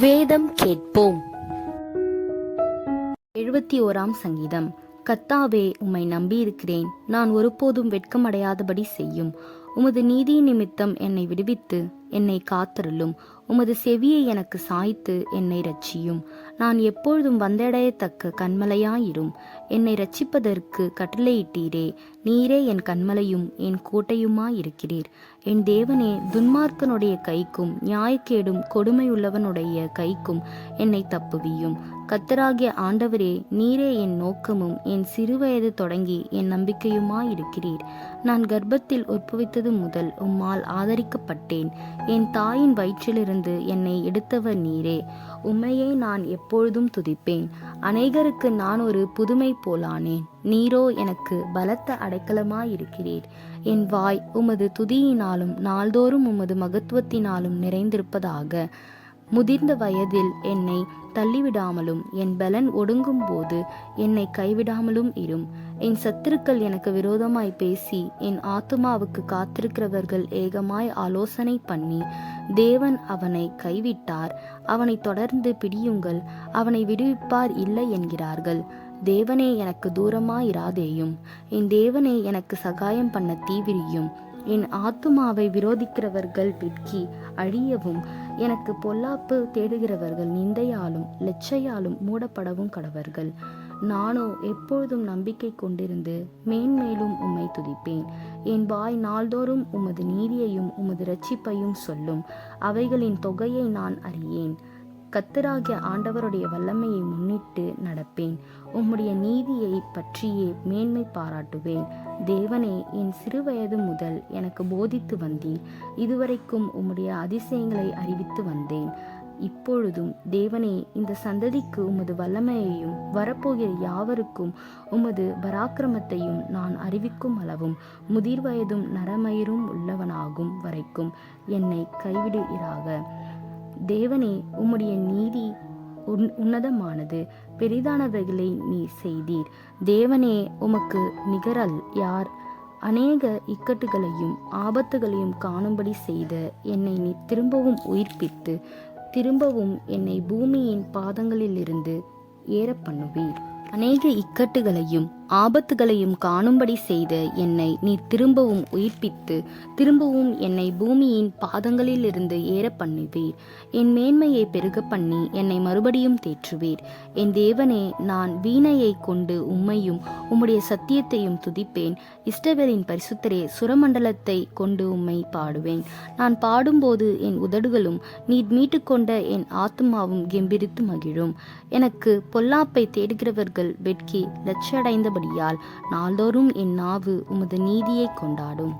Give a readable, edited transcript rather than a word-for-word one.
வேதம் கேட்போம். 71 சங்கீதம். கர்த்தாவே, உம்மை நம்பியிருக்கிறேன். நான் ஒருபோதும் வெட்கமடையாதபடி செய்யும். உமது நீதி நிமித்தம் என்னை விடுவித்து என்னை காத்தருளும். உமது செவியை எனக்கு சாய்த்து என்னை இரட்சியும். நான் எப்பொழுதும் வந்தடையத்தக்க கன்மலையாயிரும். என்னை இரட்சிப்பதற்கு கட்டளையிட்டீரே. நீரே என் கன்மலையும் என் கோட்டையுமாயிருக்கிறீர். என் தேவனே, துன்மார்க்கனுடைய கைக்கும் நியாயக்கேடும் கொடுமையுள்ளவனுடைய கைக்கும் என்னை தப்புவியும். கர்த்தராகிய ஆண்டவரே, நீரே என் நோக்கமும் என் சிறுவயது தொடங்கி என் நம்பிக்கையுமாயிருக்கிறீர். நான் கர்ப்பத்தில் உற்பவித்தது முதல் உம்மால் ஆதரிக்கப்பட்டேன். என் தாயின் வயிற்றிலிருந்து என்னை எடுத்தவர் நீரே. உம்மையே நான் எப்பொழுதும் துதிப்பேன். அநேகருக்கு நான் ஒரு புதுமை போலானேன். நீரோ எனக்கு பலத்த அடைக்கலமாயிருக்கிறீர். என் வாய் உமது துதியினாலும் நாள்தோறும் உமது மகத்துவத்தினாலும் நிறைந்திருப்பதாக. முதிர்ந்த வயதில் என்னை தள்ளிவிடாமலும் என் பலன் ஒடுங்கும் போது என்னை கைவிடாமலும் இரும். என் சத்துருக்கள் எனக்கு விரோதமாய் பேசி என் ஆத்துமாவுக்கு காத்திருக்கிறவர்கள் ஏகமாய் ஆலோசனை பண்ணி, தேவன் அவனை கைவிட்டார், அவனை தொடர்ந்து பிடியுங்கள், அவனை விடுவிப்பார் இல்லை என்கிறார்கள். தேவனே, எனக்கு தூரமாயிராதேயும். என் தேவனே, எனக்கு சகாயம் பண்ண தீவிரியும். என் ஆத்துமாவை விரோதிக்கிறவர்கள் வெட்கி அழியவும், எனக்கு பொல்லாப்பு தேடுகிறவர்கள் நிந்தையாலும் லெச்சையாலும் மூடப்படவும் கடவர்கள். நானோ எப்பொழுதும் நம்பிக்கை கொண்டிருந்து மேன்மேலும் உம்மை துதிப்பேன். என் வாய் நாள்தோறும் உமது நீதியையும் உமது இரட்சிப்பையும் சொல்லும். அவைகளின் தொகையை நான் அறியேன். கர்த்தராகிய ஆண்டவருடைய வல்லமையை முன்னிட்டு நடப்பேன். உம்முடைய நீதியை பற்றியே மேன்மை பாராட்டுவேன். தேவனே, என் சிறுவயது முதல் எனக்கு போதித்து வந்தீர். இதுவரைக்கும் உம்முடைய அதிசயங்களை அறிவித்து வந்தேன். இப்பொழுதும் தேவனே, இந்த சந்ததிக்கு உமது வல்லமையையும் வரப்போகிற யாவருக்கும் உமது பராக்கிரமத்தையும் நான் அறிவிக்கும் அளவும் முதிர் வயதும் நரமயிரும் உள்ளவனாகும் வரைக்கும் என்னை கைவிடுகிறாக. தேவனே, உம்முடைய நீதி உன்னதமானது. பெரிதானவைகளை நீ செய்தீர். தேவனே, உமக்கு நிகரல் யார்? அநேக இக்கட்டுகளையும் ஆபத்துகளையும் காணும்படி செய்த என்னை நீ திரும்பவும் உயிர்ப்பித்து திரும்பவும் என்னை பூமியின் பாதங்களிலிருந்து ஏற பண்ணுவீர். அநேக இக்கட்டுகளையும் ஆபத்துகளையும் காணும்படி செய்த என்னை நீ திரும்பவும் உயிர்ப்பித்து திரும்பவும் என்னை பூமியின் பாதங்களிலிருந்து ஏற பண்ணுவீர். என் மேன்மையை பெருக பண்ணி என்னை மறுபடியும் தேற்றுவீர். என் தேவனே, நான் வீணையை கொண்டு உம்மையும் உம்முடைய சத்தியத்தையும் துதிப்பேன். இஸ்ரவேலின் பரிசுத்தரே, சுரமண்டலத்தை கொண்டு உம்மை பாடுவேன். நான் பாடும்போது என் உதடுகளும் நீர் மீட்டுக்கொண்ட என் ஆத்துமாவும் கெம்பீரித்து மகிழும். எனக்கு பொல்லாப்பை தேடுகிறவர்கள் வெட்கி லட்சடைந்தபடியால் நாள்தோறும் என் நாவு உமது நீதியை கொண்டாடும்.